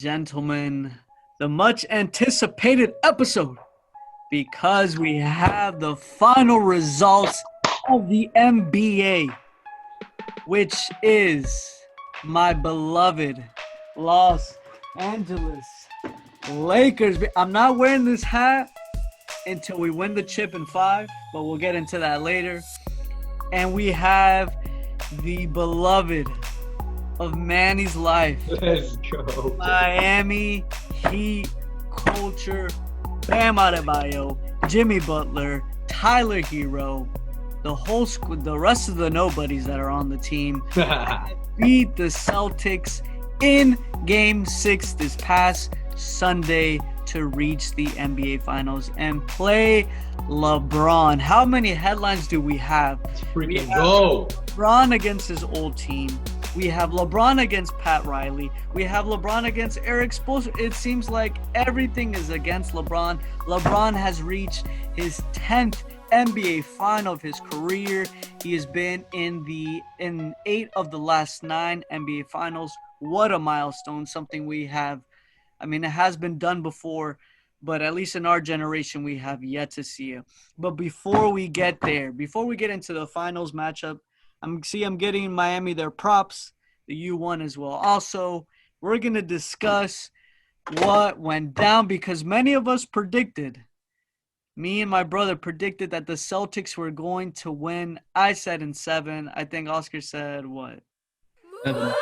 Gentlemen, the much anticipated episode because we have the final results of the NBA, which is my beloved Los Angeles Lakers. I'm not wearing this hat until we win the chip in 5, but we'll get into that later. And we have the beloved of Manny's life. Let's go. Miami Heat culture. Bam Adebayo, Jimmy Butler, Tyler Hero, the whole the rest of the nobodies that are on the team beat the Celtics in Game 6 this past Sunday to reach the NBA Finals and play LeBron. How many headlines do we have? Let's freaking go. LeBron against his old team. We have LeBron against Pat Riley. We have LeBron against Eric Spoelstra. It seems like everything is against LeBron. LeBron has reached his 10th NBA final of his career. He has been in 8 of the last 9 NBA finals. What a milestone, something we have. I mean, it has been done before, but at least in our generation, we have yet to see it. But before we get there, before we get into the finals matchup, I'm getting Miami their props. The U1 as well. Also, we're going to discuss what went down because many of us predicted. Me and my brother predicted that the Celtics were going to win. I said in 7. I think Oscar said what? 7.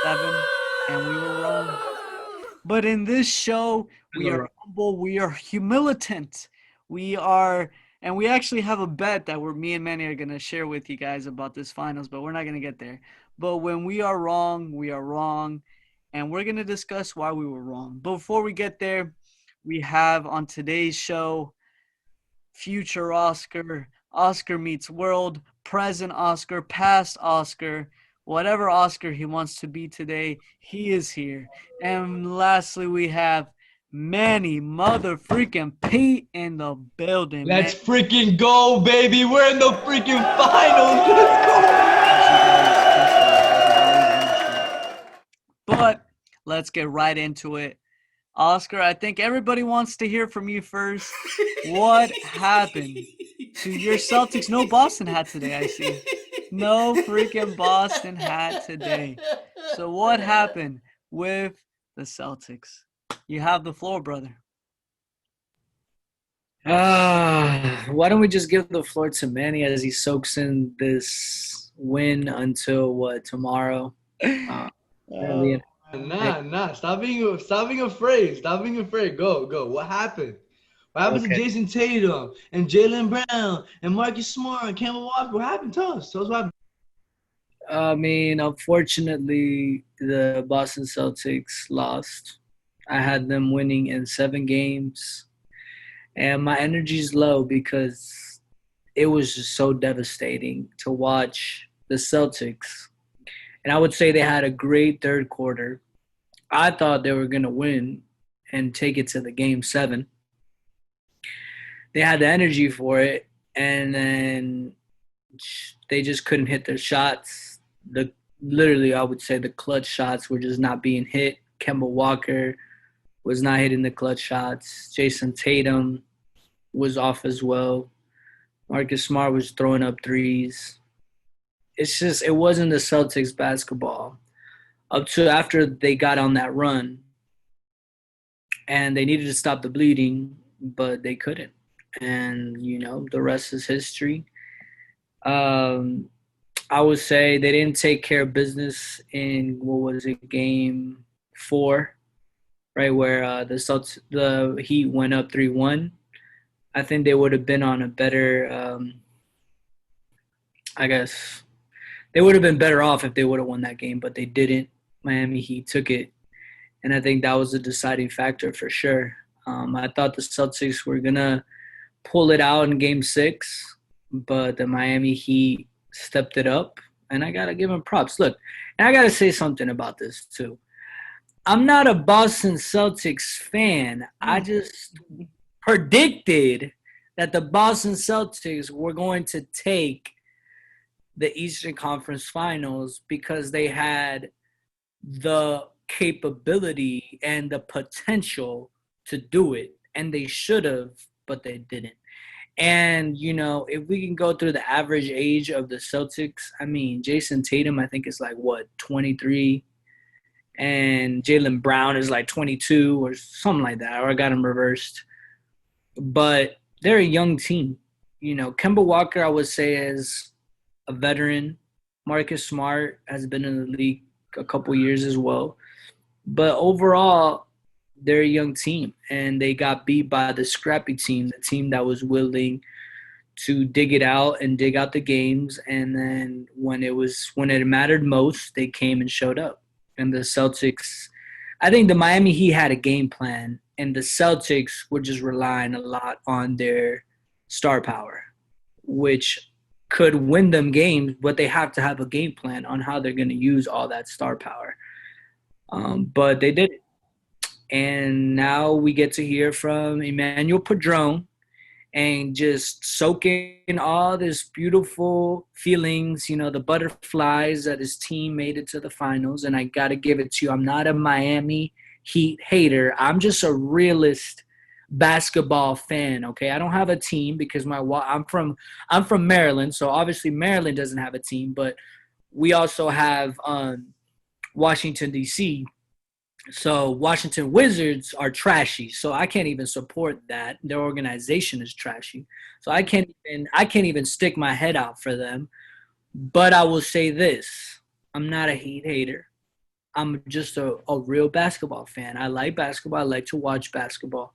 7. And we were wrong. But in this show, we are humble. We are humilitant. And we actually have a bet that me and Manny are going to share with you guys about this finals, but we're not going to get there. But when we are wrong, we are wrong. And we're going to discuss why we were wrong. But before we get there, we have on today's show, future Oscar, Oscar meets world, present Oscar, past Oscar, whatever Oscar he wants to be today, he is here. And lastly, we have Manny motherfreaking Pete in the building. Let's freaking go, baby. We're in the freaking finals. Let's go. But let's get right into it. Oscar, I think everybody wants to hear from you first. What happened to your Celtics? No Boston hat today, I see. No freaking Boston hat today. So what happened with the Celtics? You have the floor, brother. Why don't we just give the floor to Manny as he soaks in this win until tomorrow? Nah. Stop being afraid. Stop being afraid. Go. What happened? What happened to Jason Tatum and Jaylen Brown and Marcus Smart and Kemba Walker? What happened to us? Tell us what happened. I mean, unfortunately, the Boston Celtics lost. I had them winning in 7 games. And my energy's low because it was just so devastating to watch the Celtics. And I would say they had a great third quarter. I thought they were going to win and take it to the Game 7. They had the energy for it, and then they just couldn't hit their shots. Literally, I would say the clutch shots were just not being hit. Kemba Walker was not hitting the clutch shots. Jason Tatum was off as well. Marcus Smart was throwing up threes. It wasn't the Celtics basketball up to after they got on that run. And they needed to stop the bleeding, but they couldn't. And, the rest is history. I would say they didn't take care of business in, Game 4, right, where the Heat went up 3-1. I think they would have been on a better they would have been better off if they would have won that game, but they didn't. Miami Heat took it, and I think that was a deciding factor for sure. I thought the Celtics were going to pull it out in Game 6, but the Miami Heat stepped it up, and I got to give them props. Look, and I got to say something about this too. I'm not a Boston Celtics fan. I just predicted that the Boston Celtics were going to take the Eastern Conference Finals because they had the capability and the potential to do it. And they should have, but they didn't. And, if we can go through the average age of the Celtics, I mean, Jason Tatum, I think is like, 23? And Jaylen Brown is like 22 or something like that, or I got him reversed. But they're a young team. Kemba Walker, I would say, is a veteran. Marcus Smart has been in the league a couple years as well. But overall, they're a young team, and they got beat by the scrappy team, the team that was willing to dig it out and dig out the games. And then when it mattered most, they came and showed up. And the Celtics, I think the Miami Heat had a game plan, and the Celtics were just relying a lot on their star power, which could win them games, but they have to have a game plan on how they're going to use all that star power. But they did it. And now we get to hear from Emmanuel Padron and just soak in all this beautiful feelings, the butterflies that his team made it to the finals. And I got to give it to you. I'm not a Miami Heat hater. I'm just a realist basketball fan, okay? I don't have a team because I'm from Maryland, so obviously Maryland doesn't have a team, but we also have Washington, D.C., so Washington Wizards are trashy. So I can't even support that. Their organization is trashy. So I can't even stick my head out for them. But I will say this. I'm not a Heat hater. I'm just a real basketball fan. I like basketball. I like to watch basketball.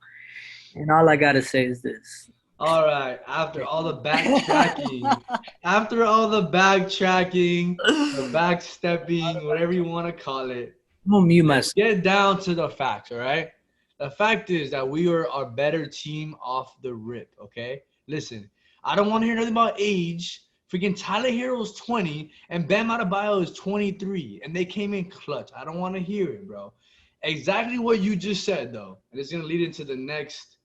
And all I got to say is this. All right. After all the backtracking, the backstepping, whatever you want to call it, I'm gonna mute myself. Get down to the facts, all right? The fact is that we are a better team off the rip, okay? Listen, I don't want to hear nothing about age. Freaking Tyler Hero's 20 and Bam Adebayo is 23, and they came in clutch. I don't want to hear it, bro. Exactly what you just said, though, and it's going to lead into the next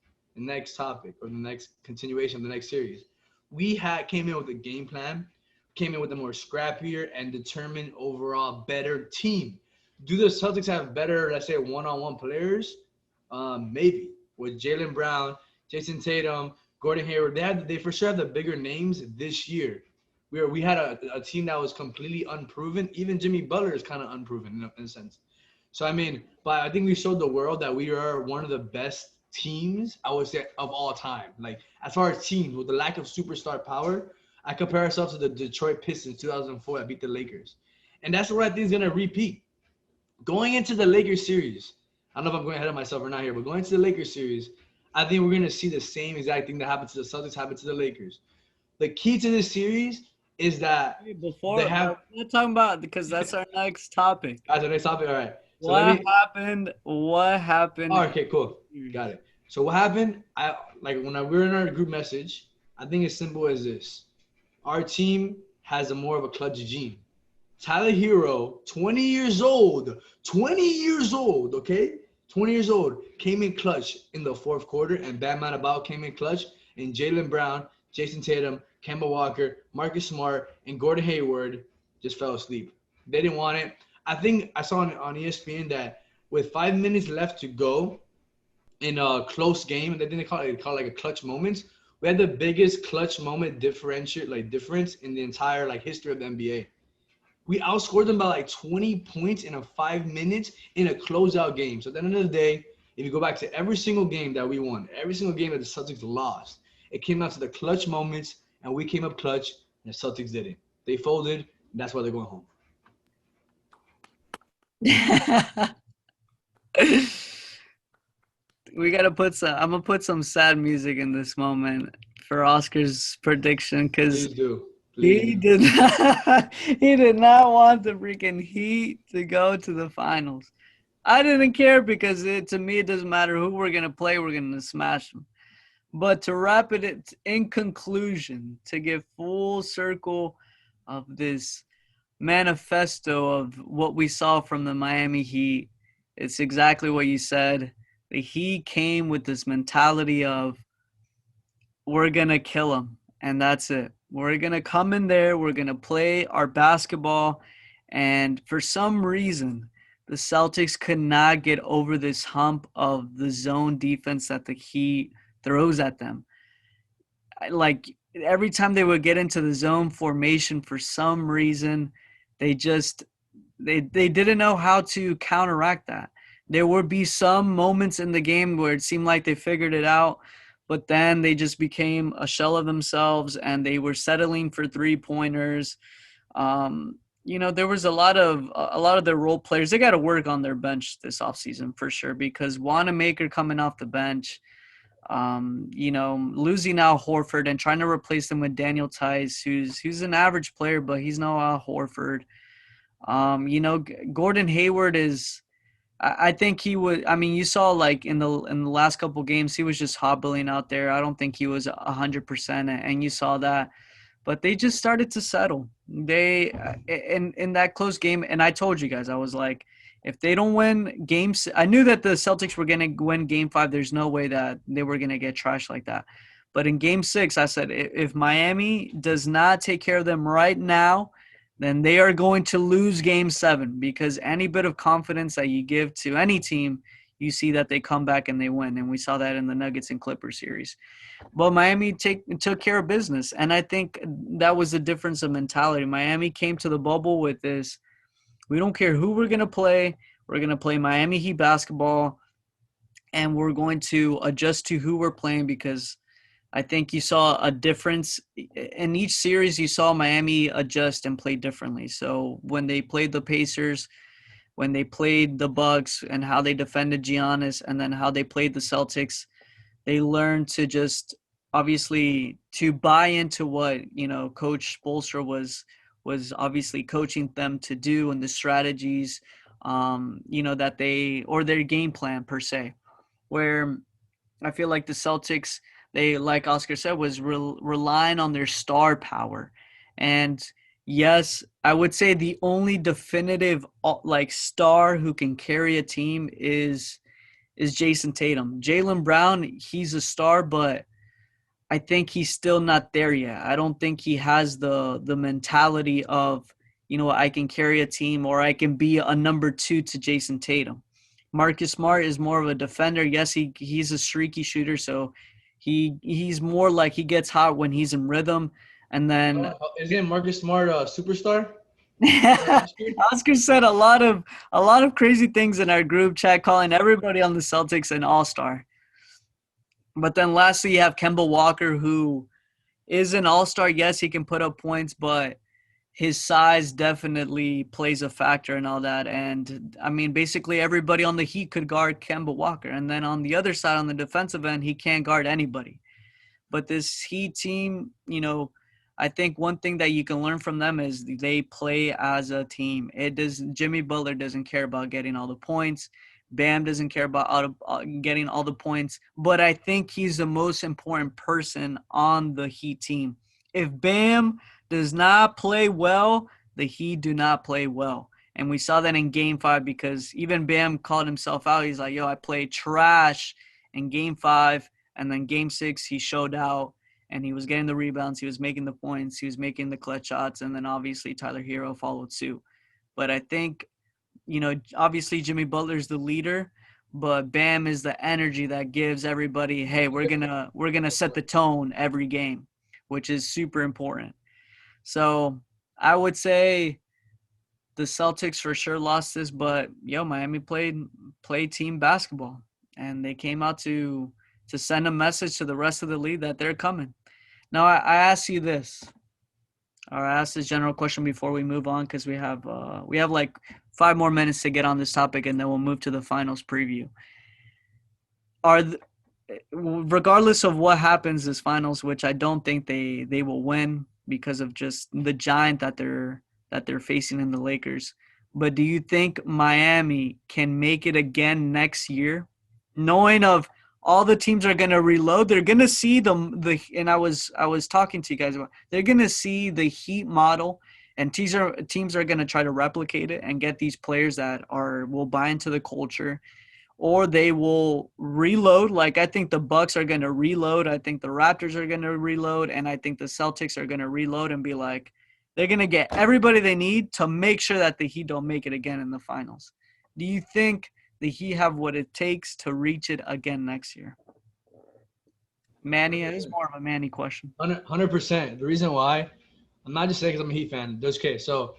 topic or the next continuation of the next series. We came in with a game plan, came in with a more scrappier and determined overall better team. Do the Celtics have better, let's say, one-on-one players? Maybe. With Jaylen Brown, Jason Tatum, Gordon Hayward, they for sure have the bigger names this year. We had a team that was completely unproven. Even Jimmy Butler is kind of unproven in a sense. So, I mean, but I think we showed the world that we are one of the best teams, I would say, of all time. Like, as far as teams, with the lack of superstar power, I compare ourselves to the Detroit Pistons 2004 that beat the Lakers. And that's what I think is going to repeat. Going into the Lakers series, I don't know if I'm going ahead of myself or not here, but going into the Lakers series, I think we're going to see the same exact thing that happened to the Celtics happen to the Lakers. The key to this series is that we're not talking about, because that's our next topic. That's our next topic. All right. So What happened? Oh, okay, cool. Got it. So what happened? When we were in our group message, I think it's simple as this. Our team has more of a clutch gene. Tyler Hero, 20 years old, okay? 20 years old, came in clutch in the fourth quarter, and Bam Adebayo came in clutch, and Jaylen Brown, Jason Tatum, Kemba Walker, Marcus Smart, and Gordon Hayward just fell asleep. They didn't want it. I think I saw on ESPN that with 5 minutes left to go in a close game, they didn't call it like a clutch moment. We had the biggest clutch moment difference in the entire history of the NBA. We outscored them by 20 points in 5 minutes in a closeout game. So at the end of the day, if you go back to every single game that we won, every single game that the Celtics lost, it came down to the clutch moments, and we came up clutch, and the Celtics didn't. They folded, and that's why they're going home. I'm gonna put some sad music in this moment for Oscar's prediction, because he did not want the freaking Heat to go to the finals. I didn't care, because to me it doesn't matter who we're gonna play, we're gonna smash them. But to wrap it in conclusion, to give full circle of this manifesto of what we saw from the Miami Heat, it's exactly what you said. The Heat came with this mentality of, we're going to kill them, and that's it. We're going to come in there, we're going to play our basketball, and for some reason, the Celtics could not get over this hump of the zone defense that the Heat throws at them. Like every time they would get into the zone formation, for some reason, they just they didn't know how to counteract that. There would be some moments in the game where it seemed like they figured it out, but then they just became a shell of themselves and they were settling for 3-pointers. There was a lot of their role players. They got to work on their bench this offseason for sure, because Wanamaker coming off the bench, losing Al Horford and trying to replace them with Daniel Tice, who's an average player, but he's no Al Horford. Gordon Hayward is. I think he would. I mean, you saw like in the last couple games, he was just hobbling out there. I don't think he was 100%, and you saw that. But they just started to settle. They in that close game, and I told you guys, I was like, if they don't win games, I knew that the Celtics were going to win Game 5. There's no way that they were going to get trashed like that. But in Game 6, I said, if Miami does not take care of them right now, then they are going to lose Game 7, because any bit of confidence that you give to any team, you see that they come back and they win. And we saw that in the Nuggets and Clippers series. But Miami took care of business, and I think that was the difference of mentality. Miami came to the bubble with this, we don't care who we're going to play. We're going to play Miami Heat basketball, and we're going to adjust to who we're playing, because I think you saw a difference in each series. You saw Miami adjust and play differently. So when they played the Pacers, when they played the Bucks, and how they defended Giannis, and then how they played the Celtics, they learned to just obviously to buy into what, Coach Spoelstra was obviously coaching them to do, and the strategies, that or their game plan per se, where I feel like the Celtics, they, like Oscar said, was relying on their star power. And yes, I would say the only definitive star who can carry a team is Jason Tatum. Jaylen Brown, he's a star, but I think he's still not there yet. I don't think he has the mentality of, I can carry a team, or I can be a number 2 to Jason Tatum. Marcus Smart is more of a defender. Yes, he's a streaky shooter, so he's more like he gets hot when he's in rhythm. And then isn't Marcus Smart a superstar? Oscar said a lot of crazy things in our group chat, calling everybody on the Celtics an all-star. But then lastly, you have Kemba Walker, who is an all-star. Yes, he can put up points, but his size definitely plays a factor and all that. And, I mean, basically everybody on the Heat could guard Kemba Walker. And then on the other side, on the defensive end, he can't guard anybody. But this Heat team, I think one thing that you can learn from them is they play as a team. Jimmy Butler doesn't care about getting all the points. Bam doesn't care about getting all the points. But I think he's the most important person on the Heat team. If Bam does not play well, the Heat do not play well. And we saw that in Game 5, because even Bam called himself out. He's like, I played trash in Game 5. And then Game 6, he showed out, and he was getting the rebounds. He was making the points. He was making the clutch shots. And then obviously Tyler Hero followed suit. But I think, obviously Jimmy Butler's the leader, but Bam is the energy that gives everybody, hey, we're gonna set the tone every game, which is super important. So I would say the Celtics for sure lost this, but Miami played team basketball, and they came out to send a message to the rest of the league that they're coming. Now I ask you this, or I ask this general question before we move on, because we have like 5 more minutes to get on this topic, and then we'll move to the finals preview. Regardless of what happens this finals, which I don't think they will win because of just the giant that they're facing in the Lakers. But do you think Miami can make it again next year, knowing of all the teams are going to reload? They're going to see and I was talking to you guys about, they're going to see the Heat model, and teams are going to try to replicate it and get these players that will buy into the culture, or they will reload. Like, I think the Bucks are going to reload. I think the Raptors are going to reload. And I think the Celtics are going to reload and be like, they're going to get everybody they need to make sure that the Heat don't make it again in the finals. Do you think the Heat have what it takes to reach it again next year? Manny, it is more of a Manny question. 100%. The reason why, I'm not just saying because I'm a Heat fan. Okay, so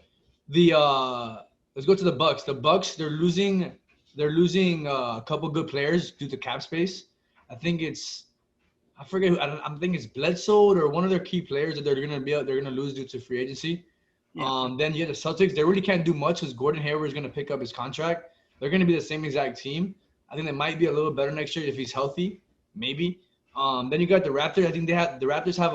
let's go to the Bucks. The Bucks, they're losing a couple good players due to cap space. I think it's I forget who, I think it's Bledsoe or one of their key players that they're gonna lose due to free agency. Yeah. Then you have the Celtics. They really can't do much because Gordon Hayward is gonna pick up his contract. They're gonna be the same exact team. I think they might be a little better next year if he's healthy, maybe. Then you got the Raptors. I think the Raptors have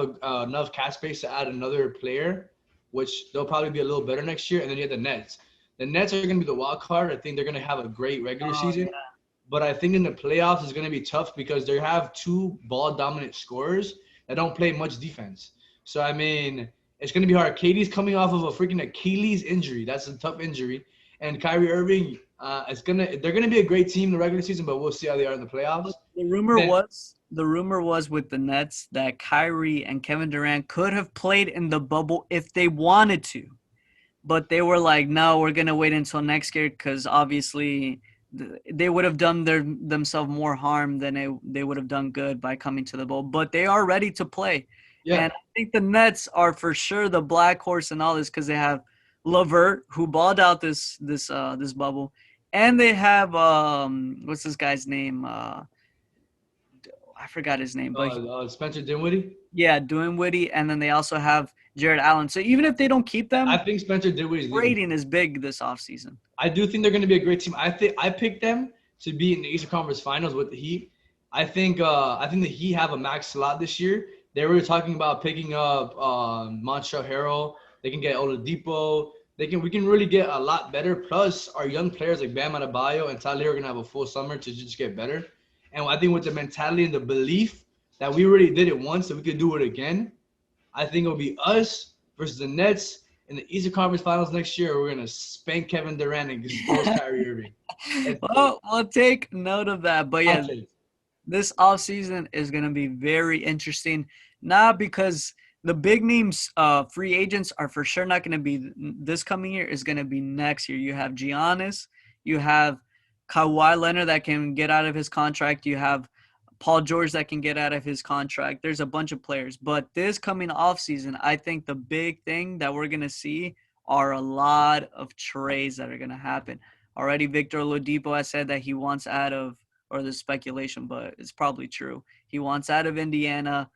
enough cap space to add another player, which they'll probably be a little better next year. And then you have the Nets. The Nets are gonna be the wild card. I think they're gonna have a great regular season. Yeah. But I think in the playoffs it's going to be tough because they have two ball dominant scorers that don't play much defense. So I mean, it's going to be hard. KD's coming off of a freaking Achilles injury. That's a tough injury. And Kyrie Irving, they're gonna be a great team in the regular season, but we'll see how they are in the playoffs. The rumor was with the Nets that Kyrie and Kevin Durant could have played in the bubble if they wanted to, but they were like, no, we're gonna wait until next year because obviously they would have done themselves more harm than they would have done good by coming to the bowl. But they are ready to play. Yeah. And I think the Nets are for sure the black horse in all this because they have LeVert, who balled out this bubble, and they have what's this guy's name? I forgot his name, but Spencer Dinwiddie. Yeah, Dinwiddie, and then they also have Jared Allen. So even if they don't keep them, I think Spencer Dinwiddie's rating is big this offseason. I do think they're going to be a great team. I picked them to be in the Eastern Conference Finals with the Heat. I think the Heat have a max slot this year. They were talking about picking up Montrezl Harrell. They can get Oladipo. We can really get a lot better. Plus, our young players like Bam Adebayo and Tyler are going to have a full summer to just get better. And I think with the mentality and the belief that we already did it once, that we could do it again, I think it'll be us versus the Nets in the Eastern Conference Finals next year. We're going to spank Kevin Durant and expose Kyrie Irving. Well, we'll take note of that. But yeah, this offseason is going to be very interesting. Not because the big names, free agents are for sure not going to be this coming year. It's going to be next year. You have Giannis. You have Kawhi Leonard that can get out of his contract. You have Paul George that can get out of his contract. There's a bunch of players. But this coming offseason, I think the big thing that we're going to see are a lot of trades that are going to happen. Already Victor Oladipo has said that he wants out of, or the speculation, but it's probably true. He wants out of Indiana.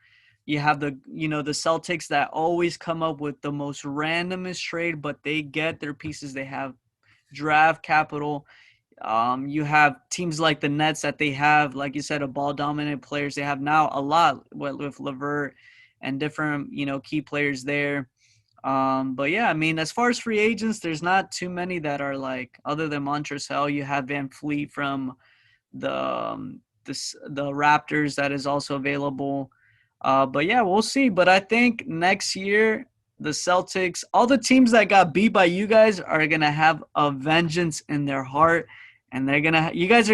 You have the Celtics that always come up with the most randomest trade, but they get their pieces. They have draft capital. You have teams like the Nets that they have, like you said, a ball-dominant players. They have now a lot with LeVert and different, key players there. But yeah, I mean, as far as free agents, there's not too many that are like, other than Montrezl. You have Van Fleet from the Raptors that is also available. But yeah, we'll see. But I think next year, the Celtics, all the teams that got beat by you guys are going to have a vengeance in their heart. And you guys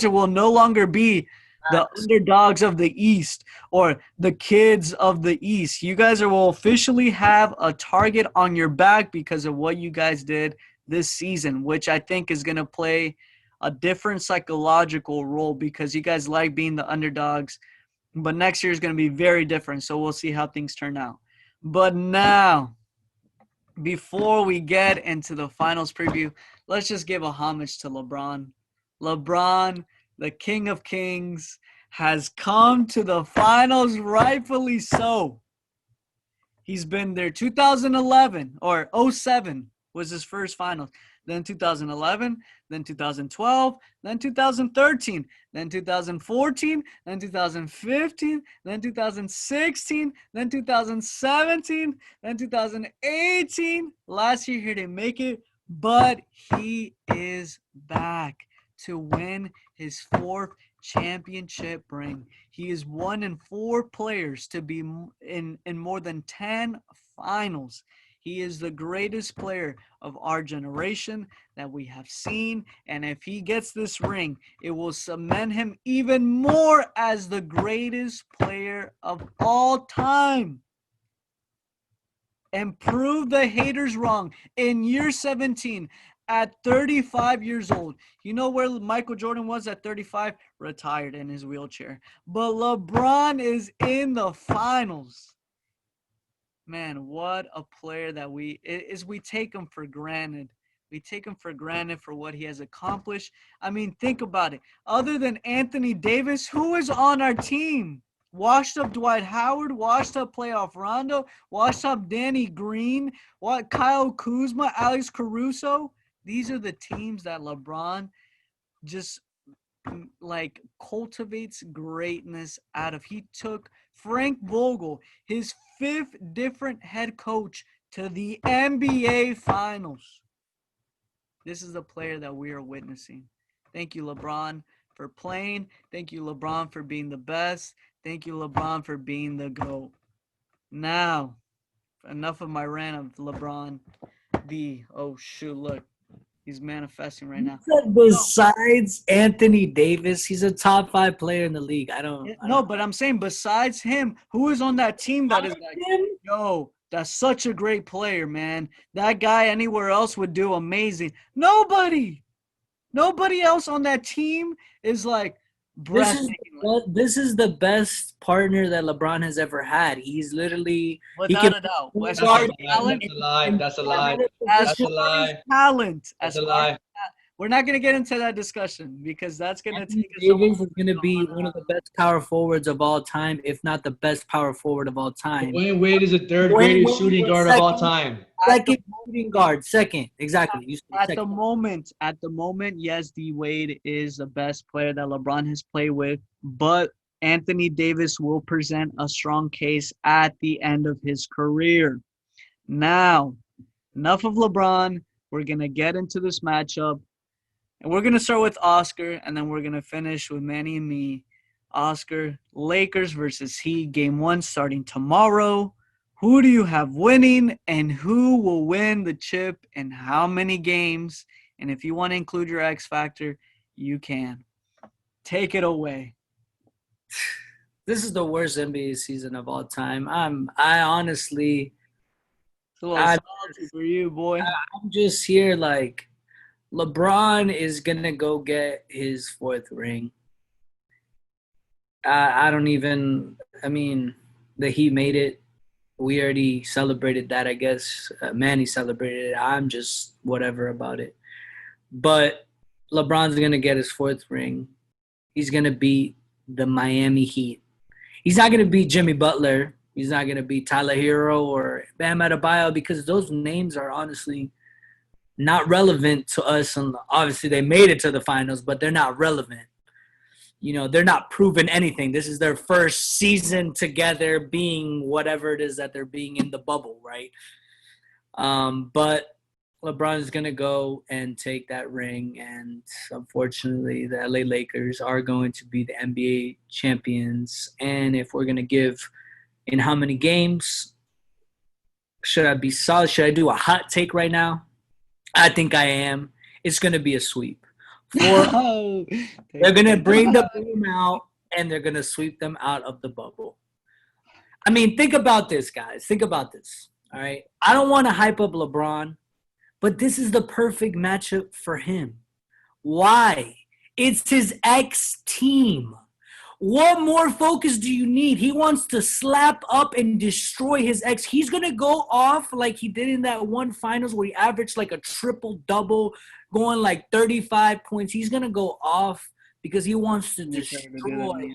will no longer be the underdogs of the East or the kids of the East. You guys will officially have a target on your back because of what you guys did this season, which I think is going to play a different psychological role because you guys like being the underdogs. But next year is going to be very different, so we'll see how things turn out. But now, before we get into the finals preview, let's just give a homage to LeBron. LeBron, the King of Kings, has come to the finals, rightfully so. He's been there 2011 or 07 was his first finals. Then 2011, then 2012, then 2013, then 2014, then 2015, then 2016, then 2017, then 2018. Last year he didn't make it, but he is back to win his fourth championship ring. He is one in 4 players to be in more than 10 finals. He is the greatest player of our generation that we have seen. And if he gets this ring, it will cement him even more as the greatest player of all time. And prove the haters wrong. In year 17, at 35 years old. You know where Michael Jordan was at 35? Retired in his wheelchair. But LeBron is in the finals. Man, what a player that we take him for granted. We take him for granted for what he has accomplished. I mean, think about it. Other than Anthony Davis, who is on our team? Washed up Dwight Howard, washed up playoff Rondo, washed up Danny Green, what Kyle Kuzma, Alex Caruso. These are the teams that LeBron just like cultivates greatness out of. He took Frank Vogel, his 5th different head coach, to the NBA Finals. This is the player that we are witnessing. Thank you, LeBron, for playing. Thank you, LeBron, for being the best. Thank you, LeBron, for being the GOAT. Now, enough of my rant of LeBron. Oh, shoot, look. He's manifesting right now. Besides Anthony Davis, he's a top 5 player in the league. But I'm saying besides him, who is on that team that is like, yo, that's such a great player, man. That guy anywhere else would do amazing. Nobody else on that team is like breathtaking. This is the best partner that LeBron has ever had. He's literally without a doubt. That's a lie. That's a lie. That's a lie. Talent. That's a lie. We're not gonna get into that discussion because that's gonna take us. Davis is gonna be one of the best power forwards of all time, if not the best power forward of all time. Dwayne Wade is the 3rd greatest shooting guard of all time. Second shooting guard. Second, exactly. At the moment, yes, D Wade is the best player that LeBron has played with, but Anthony Davis will present a strong case at the end of his career. Now, enough of LeBron. We're gonna get into this matchup. And we're going to start with Oscar, and then we're going to finish with Manny and me. Oscar, Lakers versus Heat, Game 1 starting tomorrow. Who do you have winning, and who will win the chip in how many games? And if you want to include your X Factor, you can. Take it away. This is the worst NBA season of all time. I honestly – It's a little salty for you, boy. I'm just here like – LeBron is going to go get his 4th ring. The Heat made it. We already celebrated that, I guess. Manny celebrated it. I'm just whatever about it. But LeBron's going to get his 4th ring. He's going to beat the Miami Heat. He's not going to beat Jimmy Butler. He's not going to beat Tyler Hero or Bam Adebayo because those names are honestly – not relevant to us. And obviously they made it to the finals, but they're not relevant. They're not proving anything. This is their first season together being whatever it is that they're being in the bubble, right? But LeBron is going to go and take that ring. And unfortunately, the LA Lakers are going to be the NBA champions. And if we're going to give in how many games, should I be solid? Should I do a hot take right now? I think I am. It's going to be a sweep. They're going to bring the boom out, and they're going to sweep them out of the bubble. I mean, think about this, guys. Think about this, all right? I don't want to hype up LeBron, but this is the perfect matchup for him. Why? It's his ex-team. What more focus do you need? He wants to slap up and destroy his ex. He's going to go off like he did in that one finals where he averaged like a triple-double, going like 35 points. He's going to go off because he wants to destroy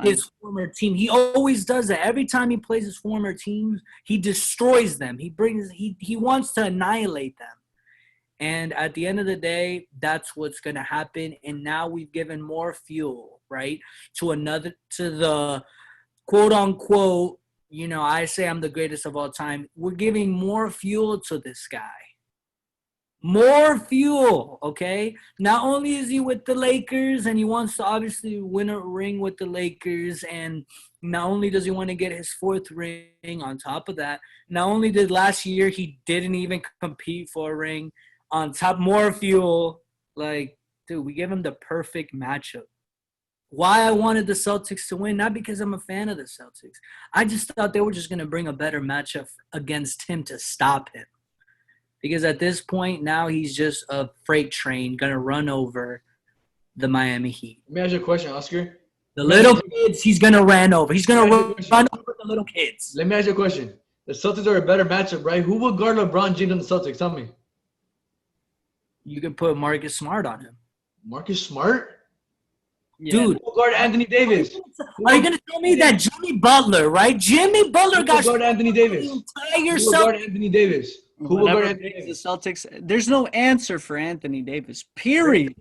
his former team. He always does that. Every time he plays his former teams, he destroys them. He wants to annihilate them. And at the end of the day, that's what's going to happen. And now we've given more fuel, right, to the quote unquote, I say I'm the greatest of all time. We're giving more fuel to this guy. More fuel, okay? Not only is he with the Lakers and he wants to obviously win a ring with the Lakers, and not only does he want to get his 4th ring on top of that, not only did last year he didn't even compete for a ring, on top, more fuel. Like, dude, we give him the perfect matchup. Why I wanted the Celtics to win, not because I'm a fan of the Celtics. I just thought they were just going to bring a better matchup against him to stop him. Because at this point, now he's just a freight train going to run over the Miami Heat. Let me ask you a question, Oscar. The little kids, he's going to run over. He's going to run over the little kids. Let me ask you a question. The Celtics are a better matchup, right? Who will guard LeBron James on the Celtics? Tell me. You can put Marcus Smart on him. Marcus Smart? Yeah. Dude. Who will guard Anthony Davis? Are you going to tell me that Jimmy Butler, right? Jimmy Butler Who got will guard Anthony Davis? the entire Who will guard Anthony Davis? Who will Whatever guard Anthony makes Davis? the Celtics? There's no answer for Anthony Davis. Period.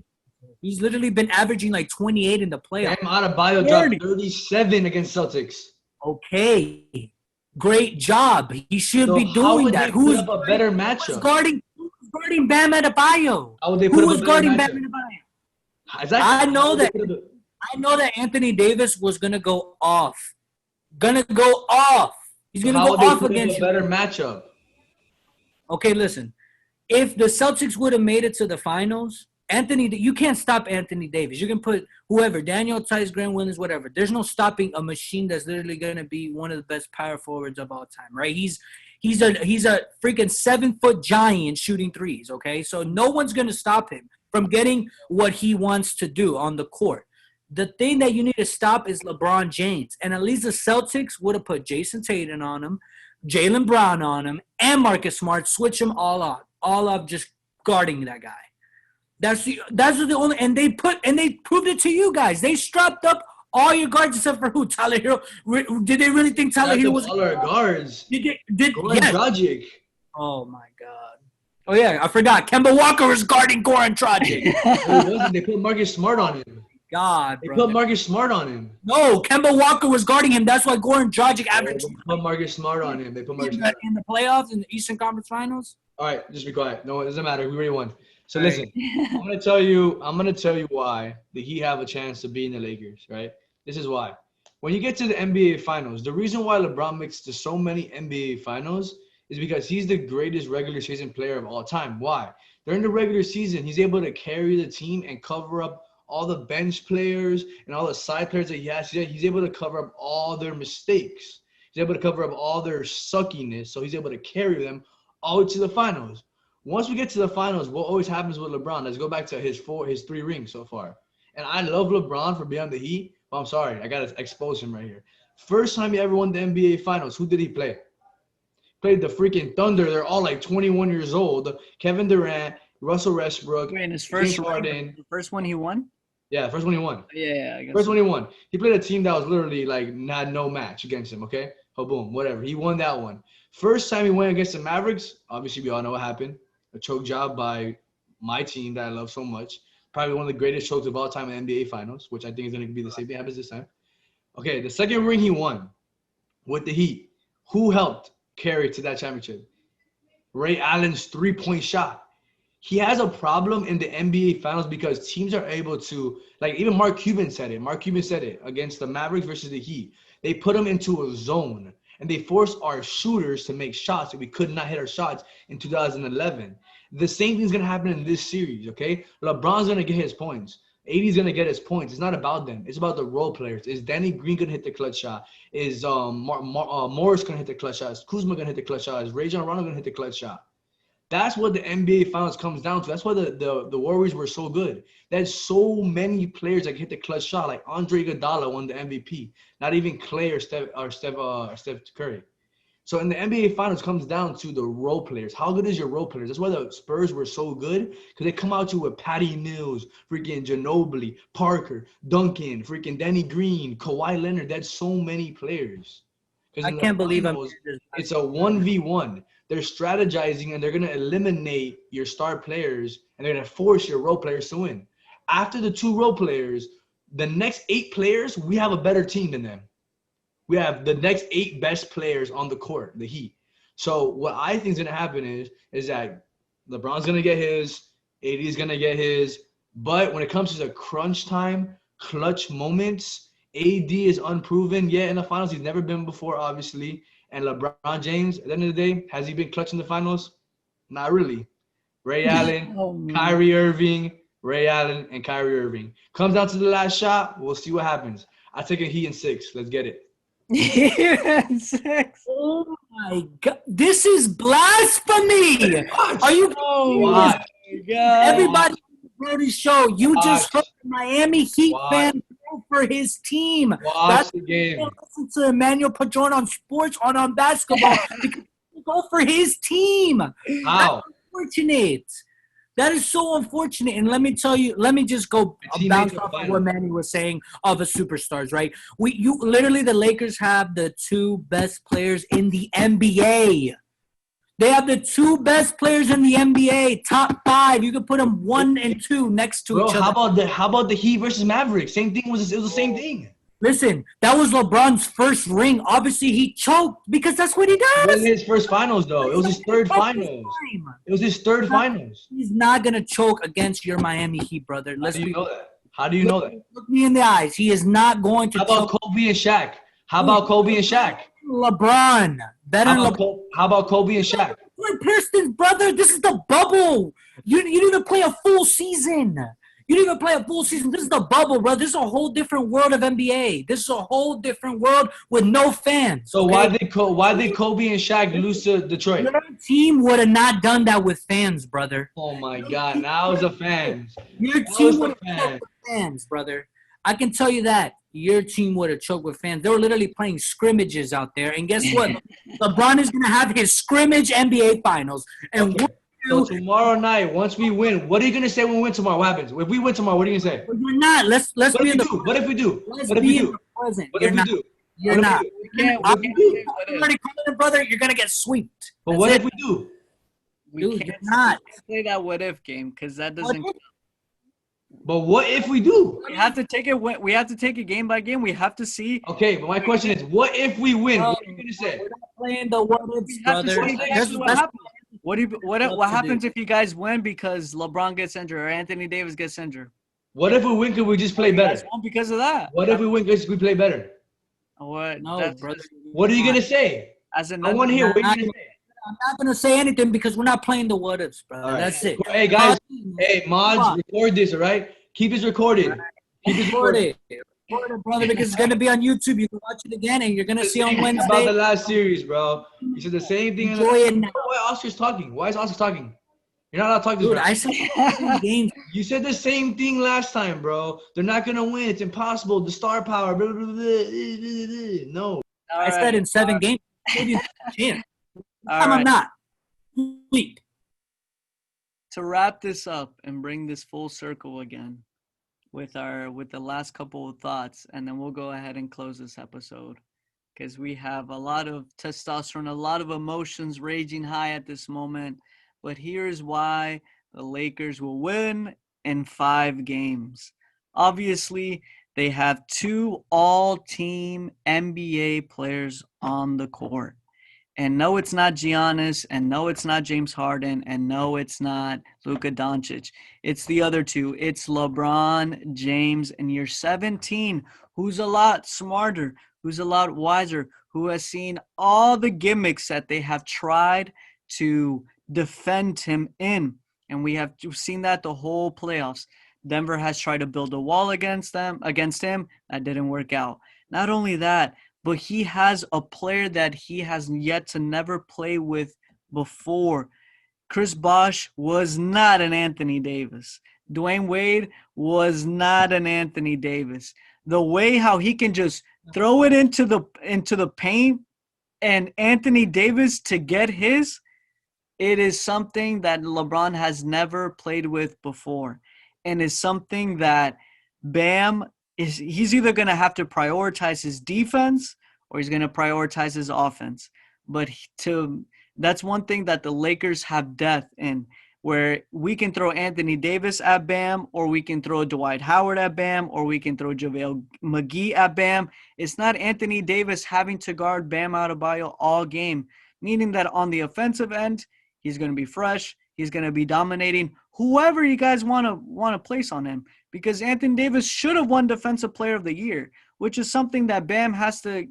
He's literally been averaging like 28 in the playoffs. Bam Adebayo dropped 37 against Celtics. Okay. Great job. He should So be how doing would that. they put up a better matchup? Who was guarding Bam Adebayo? How would they put Who up was a better guarding Bam matchup? Adebayo? Exactly. I know How would they that. put up a- I know that Anthony Davis was gonna go off. Gonna go off. He's gonna How go would they off put up against a you. better matchup? Okay, listen. If the Celtics would have made it to the finals, you can't stop Anthony Davis. You can put whoever, Daniel Tice, Grant Williams, whatever. There's no stopping a machine that's literally gonna be one of the best power forwards of all time, right? He's a freaking 7-foot giant shooting threes. Okay, so no one's gonna stop him from getting what he wants to do on the court. The thing that you need to stop is LeBron James. And at least the Celtics would have put Jason Tatum on him, Jaylen Brown on him, and Marcus Smart, switch them all up just guarding that guy. That's the only, and they proved it to you guys. They strapped up all your guards except for who? Tyler Hero. Did they really think Tyler Hero was all our guards? Did Goran yes. Dragic. Oh my God. Oh yeah, I forgot. Kemba Walker was guarding Goran Dragic. No, it wasn't. They put Marcus Smart on him. God, They bro. put Marcus Smart on him. No, Kemba Walker was guarding him. That's why Goran Dragic averaged They put Marcus Smart on him. They put Marcus Smart. in the playoffs in the Eastern Conference Finals. All right, just be quiet. No, it doesn't matter. We already won. So listen, I'm gonna tell you why the Heat have a chance to be in the Lakers, right? This is why. When you get to the NBA Finals, the reason why LeBron makes it to so many NBA Finals is because he's the greatest regular season player of all time. Why? During the regular season, he's able to carry the team and cover up all the bench players and all the side players that he has. He's able to cover up all their mistakes. He's able to cover up all their suckiness. So he's able to carry them all the way to the finals. Once we get to the finals, what always happens with LeBron? Let's go back to his 3 rings so far. And I love LeBron for being on the Heat, but I'm sorry. I got to expose him right here. First time he ever won the NBA Finals, who did he play? Played the freaking Thunder. They're all like 21 years old. Kevin Durant, Russell Westbrook, Wait, in his first James Harden. the first one he won? Yeah, first one he won. Yeah, I guess. First one he won. He played a team that was literally like had no match against him, okay? Oh, boom, whatever. He won that one. First time he went against the Mavericks, obviously we all know what happened. A choke job by my team that I love so much. Probably one of the greatest chokes of all time in the NBA Finals, which I think is going to be the same thing happens this time. Okay, the second ring he won with the Heat. Who helped carry to that championship? Ray Allen's 3-point shot. He has a problem in the NBA Finals because teams are able to, like even Mark Cuban said it. Mark Cuban said it against the Mavericks versus the Heat. They put him into a zone, and they forced our shooters to make shots, and we could not hit our shots in 2011. The same thing's going to happen in this series, okay? LeBron's going to get his points. AD's going to get his points. It's not about them. It's about the role players. Is Danny Green going to hit the clutch shot? Is Morris going to hit the clutch shot? Is Kuzma going to hit the clutch shot? Is Rajon Rondo going to hit the clutch shot? That's what the NBA Finals comes down to. That's why the Warriors were so good. There's so many players that hit the clutch shot. Like Andre Iguodala won the MVP. Not even Clay or Steph Curry. So in the NBA Finals, comes down to the role players. How good is your role players? That's why the Spurs were so good, because they come out to you with Patty Mills, freaking Ginobili, Parker, Duncan, freaking Danny Green, Kawhi Leonard. That's so many players. I can't believe it's a 1v1. They're strategizing and they're going to eliminate your star players and they're going to force your role players to win. After the 2 role players, the next 8 players, we have a better team than them. We have the next 8 best players on the court, the Heat. So what I think is going to happen is that LeBron's going to get his, AD is going to get his, but when it comes to the crunch time, clutch moments, AD is unproven yet in the finals. He's never been before, obviously. And LeBron James, at the end of the day, has he been clutch in the finals? Not really. Ray Allen, Kyrie Irving, Ray Allen, and Kyrie Irving. Comes down to the last shot. We'll see what happens. I take a Heat in 6. Let's get it. Even 6. Oh my God! This is blasphemy. Are you Oh Watch. my God. everybody on the Brodie's show? You just heard Watch. a Miami Heat Watch. fan go for his team. Watch the why game. I listen to Emmanuel Padron on sports on basketball because he go for his team. How? That's unfortunate. That is so unfortunate. And let me tell you, let me just go The team bounce made the off of final. what Manny was saying of the superstars, right? You literally the Lakers have the 2 best players in the NBA. They have the 2 best players in the NBA, top 5. You could put them 1 and 2 next to Bro, each other. how about the Heat versus Mavericks? Same thing. It was the same thing. Listen, that was LeBron's first ring. Obviously, he choked because that's what he It does. wasn't his first finals though. It was his third finals. It was his third finals. He's not gonna choke against your Miami Heat, brother. How Let's do you be know that? How do you know that? look me in the eyes. He is not going to How about choke Kobe and Shaq? How about Kobe and Shaq? LeBron. Better than LeBron. How about Kobe and Shaq? Like Pistons, brother. This is the bubble. You didn't even play a full season. You didn't even play a full season. This is the bubble, bro. This is a whole different world of NBA. This is a whole different world with no fans. So okay? why did Kobe and Shaq lose to Detroit? Your team would have not done that with fans, brother. Oh my God! Now it's the fans. Your That was team the would have fans. choked with fans, brother. I can tell you that. Your team would have choked with fans. They were literally playing scrimmages out there. And guess what? LeBron is going to have his scrimmage NBA finals. And Okay. So tomorrow night, once we win, what are you gonna say when we win tomorrow? What happens? If we win tomorrow, what are you gonna say? you're not. Let's What be if in we the do? What if we do? Let's What if be we in do? the present. What You're if we not. do? You're What if not. we do? We can't I'm say what if. already calling it, brother. You're going to get swept. But That's what it. if we do? We Dude, can't you're not. play that what if game because that doesn't. But what if we do? We have to take it. We have to take it game by game. We have to see. Okay, but my question is, what if we win? What are you gonna say? We're not playing the what ifs, We have to brother. see exactly what happens. What happens if you guys win because LeBron gets injured or Anthony Davis gets injured? What if we win? Could we just play You guys better? won because of that. What if we win? Because we play better? What? No, That's brother. just- What are you gonna say? As an I want to hear what you're gonna say. I'm not going to say anything because we're not playing the what ifs, brother. All right. That's it. Hey guys, hey mods, record this, all right? Keep this recorded. Keep this Record recorded. it. Record it, brother, because it's going to be on YouTube. You can watch it again, and you're going to see on About Wednesday. the last series, bro. You said the same thing. Enjoy it now. Why Oscar's talking? Why is Oscar talking? You're not allowed to talk this Dude, round. I said games. You said the same thing last time, bro. They're not gonna win. It's impossible. The star power. Blah, blah, blah, blah. No. I said in 7 games. Maybe a chance. All I'm right. not. Sweet. To wrap this up and bring this full circle again with the last couple of thoughts, and then we'll go ahead and close this episode because we have a lot of testosterone, a lot of emotions raging high at this moment. But here's why the Lakers will win in 5 games. Obviously, they have 2 all-team NBA players on the court. And no, it's not Giannis, and no, it's not James Harden, and no, it's not Luka Doncic. It's the other 2. It's LeBron James, and you're 17, who's a lot smarter, who's a lot wiser, who has seen all the gimmicks that they have tried to defend him in. And we have seen that the whole playoffs. Denver has tried to build a wall against him. That didn't work out. Not only that, but he has a player that he has yet to never play with before. Chris Bosh was not an Anthony Davis. Dwayne Wade was not an Anthony Davis. The way how he can just throw it into the paint and Anthony Davis to get his, it is something that LeBron has never played with before, and is something that Bam he's either going to have to prioritize his defense or he's going to prioritize his offense. But that's one thing that the Lakers have depth in, where we can throw Anthony Davis at Bam, or we can throw Dwight Howard at Bam, or we can throw JaVale McGee at Bam. It's not Anthony Davis having to guard Bam Adebayo all game, meaning that on the offensive end, he's going to be fresh. He's going to be dominating whoever you guys want to place on him, because Anthony Davis should have won Defensive Player of the Year, which is something that Bam has to,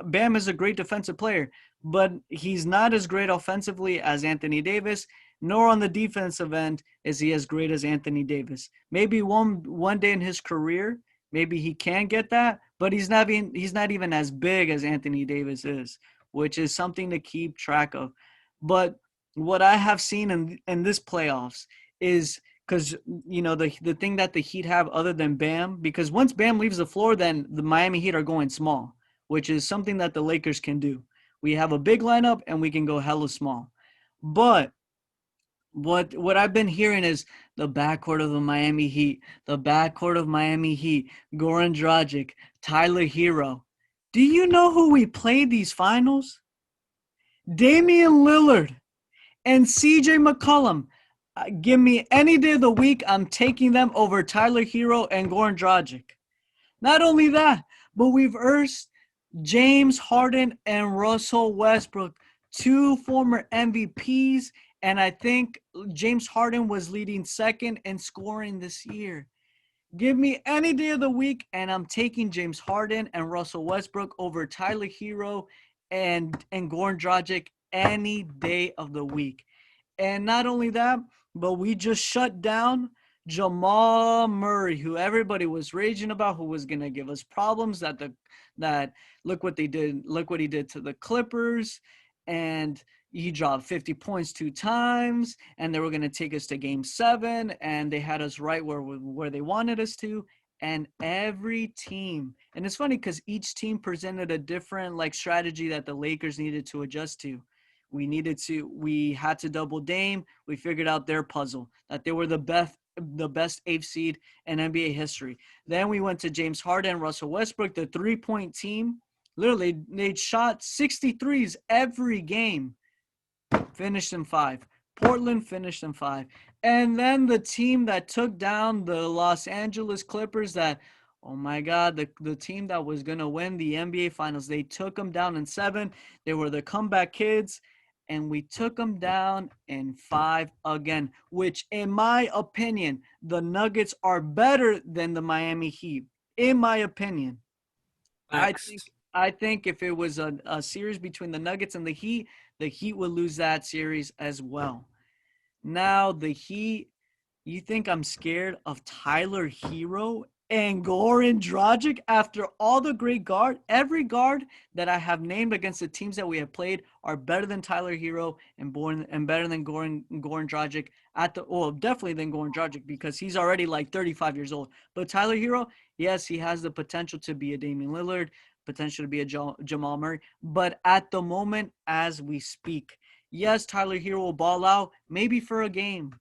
Bam is a great defensive player, but he's not as great offensively as Anthony Davis, nor on the defensive end is he as great as Anthony Davis. Maybe one day in his career, maybe he can get that, but he's not even as big as Anthony Davis is, which is something to keep track of. But what I have seen in this playoffs is because the thing that the Heat have other than Bam, because once Bam leaves the floor, then the Miami Heat are going small, which is something that the Lakers can do. We have a big lineup and we can go hella small. But what I've been hearing is the backcourt of the Miami Heat, Goran Dragic, Tyler Hero. Do you know who we played these finals? Damian Lillard and CJ McCollum. Give me any day of the week, I'm taking them over Tyler Hero and Goran Dragic. Not only that, but we've versed James Harden and Russell Westbrook, two former MVPs, and I think James Harden was leading second in scoring this year. Give me any day of the week, and I'm taking James Harden and Russell Westbrook over Tyler Hero and Goran Dragic any day of the week. And not only that, but we just shut down Jamal Murray, who everybody was raging about, who was going to give us problems. That look what he did to the Clippers, and he dropped 50 points 2 times, and they were going to take us to Game 7, and they had us right where they wanted us to. And every team, and it's funny because each team presented a different strategy that the Lakers needed to adjust to. We had to double Dame. We figured out their puzzle, that they were the best 8th seed in NBA history. Then we went to James Harden, Russell Westbrook, the 3-point team. Literally, they shot 63s every game. Finished in 5. Portland finished in 5. And then the team that took down the Los Angeles Clippers, that, oh my God, the team that was going to win the NBA Finals, they took them down in 7. They were the comeback kids. And we took them down in 5 again, which, in my opinion, the Nuggets are better than the Miami Heat, in my opinion. I think if it was a series between the Nuggets and the Heat would lose that series as well. Now, the Heat, you think I'm scared of Tyler Hero and Goran Dragic after all the great every guard that I have named against the teams that we have played are better than Tyler Hero and better than Goran Dragic definitely than Goran Dragic, because he's already 35 years old. But Tyler Hero, yes, he has the potential to be a Damian Lillard, potential to be a Jamal Murray. But at the moment, as we speak, yes, Tyler Hero will ball out maybe for a game.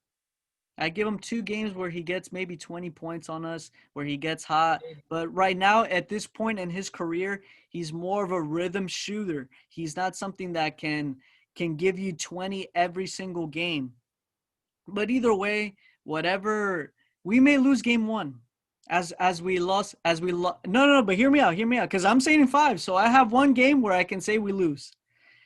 I give him 2 games where he gets maybe 20 points on us, where he gets hot. But right now, at this point in his career, he's more of a rhythm shooter. He's not something that can give you 20 every single game. But either way, whatever, we may lose game 1 but hear me out, because I'm saying 5. So I have 1 game where I can say we lose,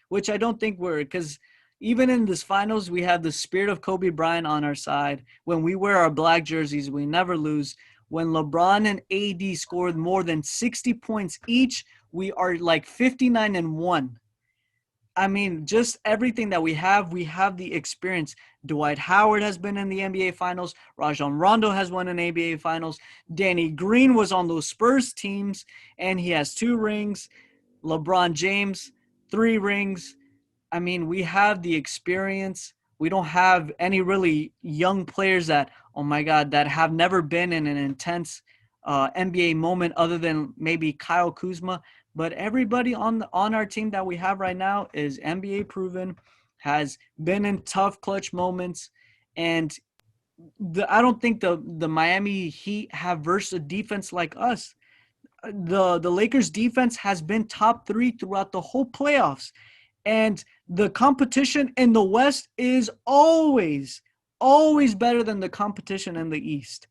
which I don't think because even in this finals, we have the spirit of Kobe Bryant on our side. When we wear our black jerseys, we never lose. When LeBron and AD scored more than 60 points each, we are 59-1. I mean, just everything that we have the experience. Dwight Howard has been in the NBA Finals. Rajon Rondo has won an NBA Finals. Danny Green was on those Spurs teams, and he has 2 rings. LeBron James, 3 rings. I mean, we have the experience. We don't have any really young players that, oh my God, that have never been in an intense NBA moment other than maybe Kyle Kuzma. But everybody on our team that we have right now is NBA proven, has been in tough clutch moments. And I don't think the Miami Heat have versed a defense like us. The Lakers defense has been top 3 throughout the whole playoffs. And the competition in the West is always better than the competition in the East.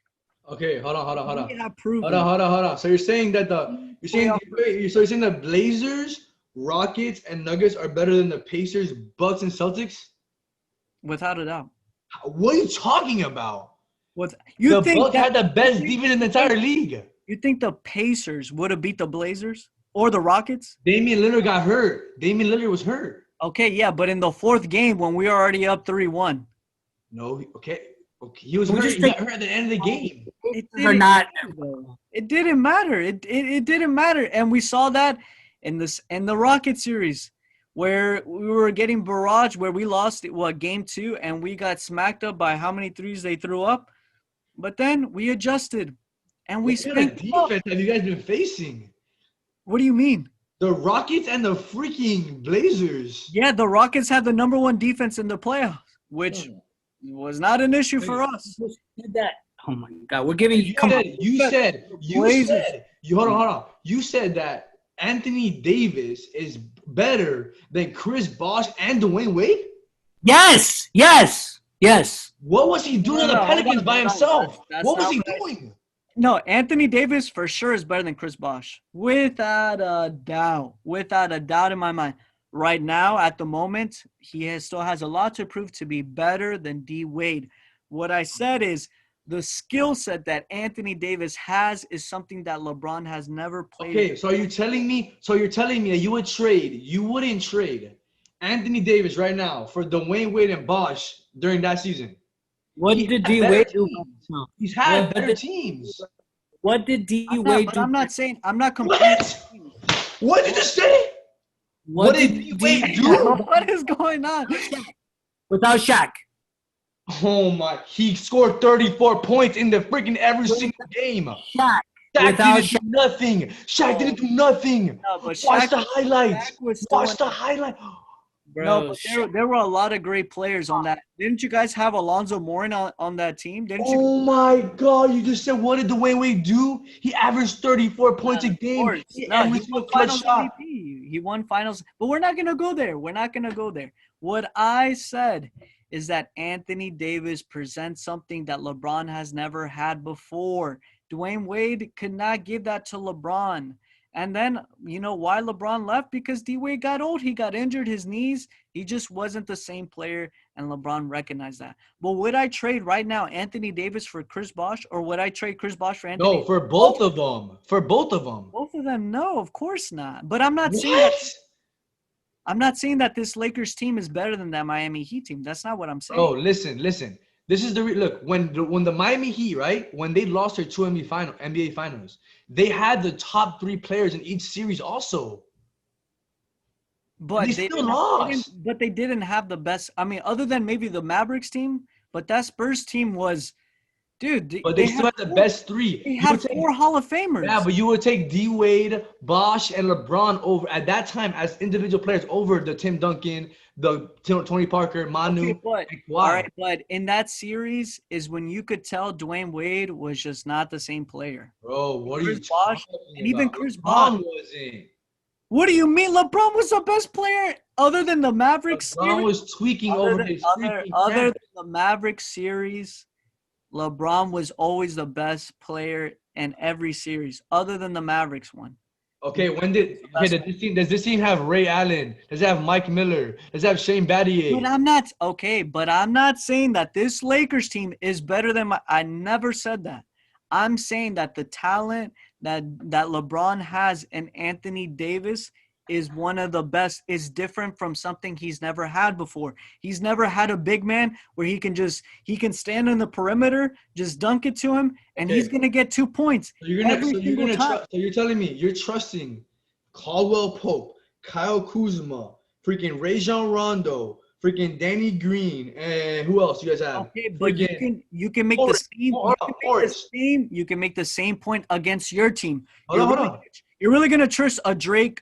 Okay, hold on. We have proven. Hold on. So you're saying that the Blazers, Rockets, and Nuggets are better than the Pacers, Bucks, and Celtics? Without a doubt. What are you talking about? Bucks had the best defense in the entire league. You think the Pacers would have beat the Blazers or the Rockets? Damian Lillard got hurt. Damian Lillard was hurt. Okay, yeah, but in the 4th game when we were already up 3-1. No, okay. Okay, he was Can we hurt. just He got hurt at the end of the game. It Or didn't not? matter, though. It didn't matter. It didn't matter, and we saw that in the Rocket series where we were getting barraged, where we lost game 2, and we got smacked up by how many threes they threw up. But then we adjusted, and we What kind of spanked them up. defense have you guys been facing? What do you mean? The Rockets and the freaking Blazers. Yeah, the Rockets had the number 1 defense in the playoffs, which was not an issue for us. Did that? Oh my God, we're giving you. You said hold on. You said that Anthony Davis is better than Chris Bosh and Dwayne Wade? Yes. What was he doing to the Pelicans by himself? That's What was not he what I doing? No, Anthony Davis for sure is better than Chris Bosh. Without a doubt. Without a doubt in my mind. Right now, at the moment, he still has a lot to prove to be better than D. Wade. What I said is the skill set that Anthony Davis has is something that LeBron has never played. Okay, so you're telling me that you wouldn't trade Anthony Davis right now for Dwayne Wade and Bosh during that season? What He did had D better Wade do? teams. He's had But better teams. What did D Wade do? I'm not comparing. What? What did you say? What did D Wade do? What is going on? Without Shaq? Oh my! He scored 34 points in the freaking every single game. Shaq. Shaq Without didn't do nothing. Shaq didn't do nothing. No, but Watch Shaq- the highlights. Shaq was still Watch in- the highlight. No, but there were a lot of great players on that. Didn't you guys have Alonzo Mourning on that team? Didn't you? Oh my God! You just said what did Dwayne Wade do? He averaged 34 points a game. He No, he averaged won a clutch finals shot. MVP. He won finals. But we're not going to go there. We're not going to go there. What I said is that Anthony Davis presents something that LeBron has never had before. Dwayne Wade could not give that to LeBron. And then, you know why LeBron left? Because D-Wade got old. He got injured, his knees. He just wasn't the same player, and LeBron recognized that. But would I trade right now Anthony Davis for Chris Bosh, or would I trade Chris Bosh for Anthony? No, for both of them. For both of them. Both of them, no, of course not. But I'm not saying What? that. I'm not saying that this Lakers team is better than that Miami Heat team. That's not what I'm saying. Oh, listen. This is look when the Miami Heat, right, when they lost their 2 NBA finals, they had the top 3 players in each series also. But they still lost. But they didn't have the best. I mean, other than maybe the Mavericks team, but that Spurs team was, dude. But they still had the best 3. They had 4 Hall of Famers. Yeah, but you would take D Wade, Bosh, and LeBron over at that time as individual players over the Tim Duncan, the Tony Parker, Manu, Okay, but, and Kawhi. all right, but in that series is when you could tell Dwayne Wade was just not the same player. Bro, what are Chris you Bosh, talking and even about? Chris LeBron Bosh. wasn't. What do you mean? LeBron was the best player other than the Mavericks LeBron series? was tweaking over his freaking Other hand. than the Mavericks series, LeBron was always the best player in every series, other than the Mavericks one. Okay, does this team have Ray Allen? Does it have Mike Miller? Does it have Shane Battier? But I'm not saying that this Lakers team is better than I never said that. I'm saying that the talent that LeBron has in Anthony Davis is one of the best, is different from something he's never had before. He's never had a big man where he can stand in the perimeter, just dunk it to him, and he's going to get 2 points. So you're telling me you're trusting Caldwell Pope, Kyle Kuzma, freaking Rajon Rondo, freaking Danny Green, and who else you guys have? Okay, but you can make the same point against your team. Hold on. You're really gonna trust a Jay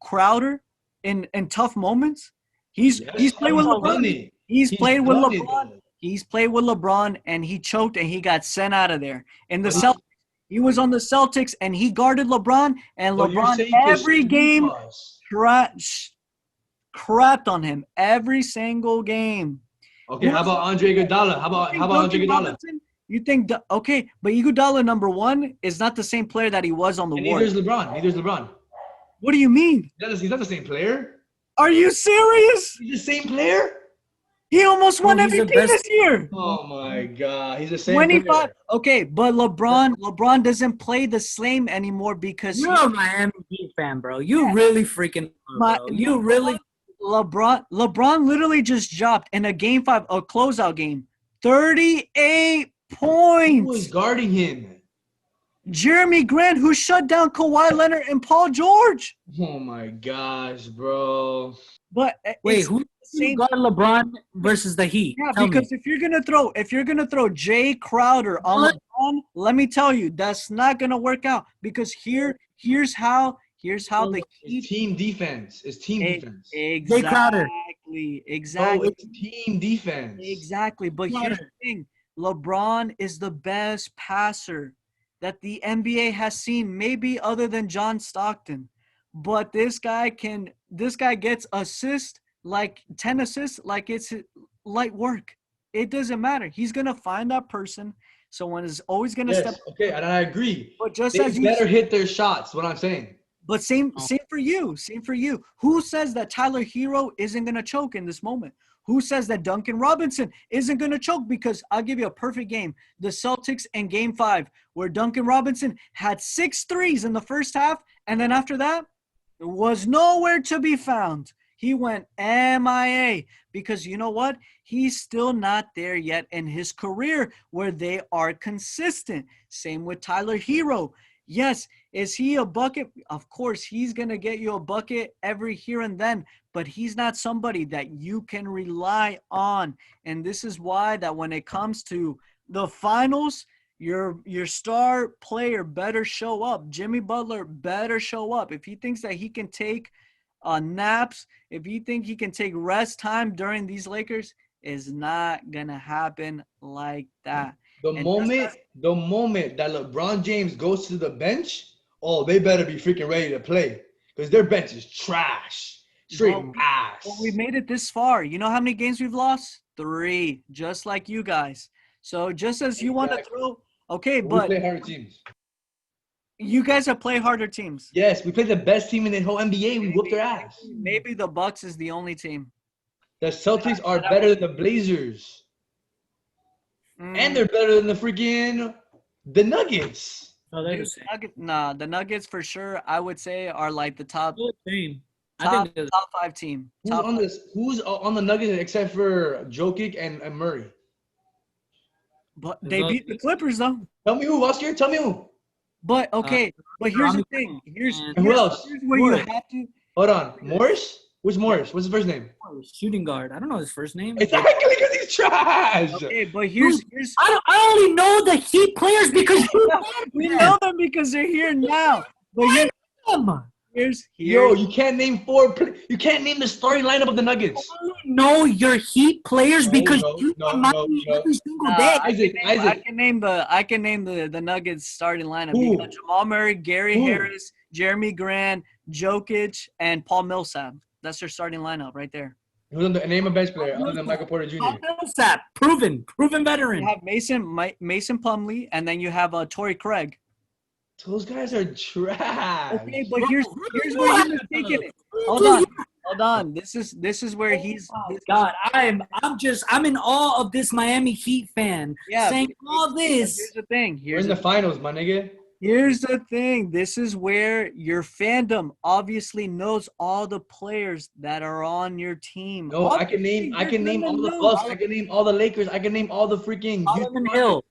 Crowder in tough moments? He's played with LeBron. He's played with LeBron. He's played with LeBron, and he choked and he got sent out of there. In the Celtics, he was on the Celtics and he guarded LeBron, and LeBron every game crapped on him every single game. Okay, how about Andre Iguodala? How about Andre Iguodala? You think okay, but Iguodala number 1 is not the same player that he was on the Warriors. Neither is LeBron. What do you mean? He's not the same player. Are you serious? He's the same player. He almost won MVP this year. Oh my God, he's the same 25. player. Okay, but LeBron doesn't play the same anymore because you're a Miami Heat fan, bro. You really freaking are, bro. You really. LeBron literally just dropped in a game 5, a closeout game, 38 Who was points. guarding him? Jeremy Grant, who shut down Kawhi Leonard and Paul George. Oh my gosh, bro. But Wait, it's who the same. got LeBron versus the Heat? Yeah, Tell because me. if you're gonna throw Jay Crowder on What? LeBron, let me tell you, that's not gonna work out. Because here's how the It's Heat. team defense. It's team defense. Jay Crowder. Exactly. Bro, it's team defense. Exactly. But here's the Crowder. thing. LeBron is the best passer that the NBA has seen, maybe other than John Stockton. But this guy gets assists, like 10 assists, like it's light work. It doesn't matter. He's gonna find that person. Someone is always gonna step. Yes, okay, and I agree. But just They as you better hit their shots, what I'm saying. But same for you. Same for you. Who says that Tyler Hero isn't going to choke in this moment? Who says that Duncan Robinson isn't going to choke? Because I'll give you a perfect game. The Celtics in Game 5, where Duncan Robinson had 6 threes in the first half, and then after that, it was nowhere to be found. He went MIA because you know what? He's still not there yet in his career where they are consistent. Same with Tyler Hero. Yes, is he a bucket? Of course, he's going to get you a bucket every here and then, but he's not somebody that you can rely on. And this is why that when it comes to the finals, your star player better show up. Jimmy Butler better show up. If he thinks that he can take naps, if you think he can take rest time during these Lakers, is not going to happen like that. The moment that LeBron James goes to the bench, oh, they better be freaking ready to play because their bench is trash. Straight ass. Well, we made it this far. You know how many games we've lost? 3, just like you guys. So just as you want to throw – okay, but we play harder teams. You guys have played harder teams. Yes, we played the best team in the whole NBA. We whooped their ass. Maybe the Bucks is the only team. The Celtics are better than the Blazers. And they're better than the Nuggets. Oh, they're the same. The Nuggets for sure, I would say, are like the top I think top 5 team. Who's on the Nuggets except for Jokic and Murray? But they beat the Clippers though. Tell me who, Oscar. Tell me who. But okay, but here's the thing. Who else? Here's where you have to. Hold on, Morris. Who's Morris? What's his first name? Shooting guard. I don't know his first name. Exactly, because he's trash. Okay, but here's. I only know the Heat players because we know them because they're here now. But here's Yo, you can't name you can't name the starting lineup of the Nuggets. I only know your Heat players because you remind me every single day. Isaac. I can name the Nuggets starting lineup. Who? You got Jamal Murray, Gary Harris, Jeremy Grant, Jokic, and Paul Millsap. That's your starting lineup right there. Who's on the name of bench player other than Michael Porter Jr.? Paul Millsap, proven veteran. You have Mason Plumlee, and then you have Torrey Craig. Those guys are trash. Okay, but here's where you're mistaken it. Hold on. This is where he's. God, I'm in awe of this Miami Heat fan. Yeah, saying all this. Here's the thing. We're in the finals, my nigga. Here's the thing. This is where your fandom obviously knows all the players that are on your team. No, I can name all the Bucks. I can name all the Lakers. I can name all the freaking Houston Rockets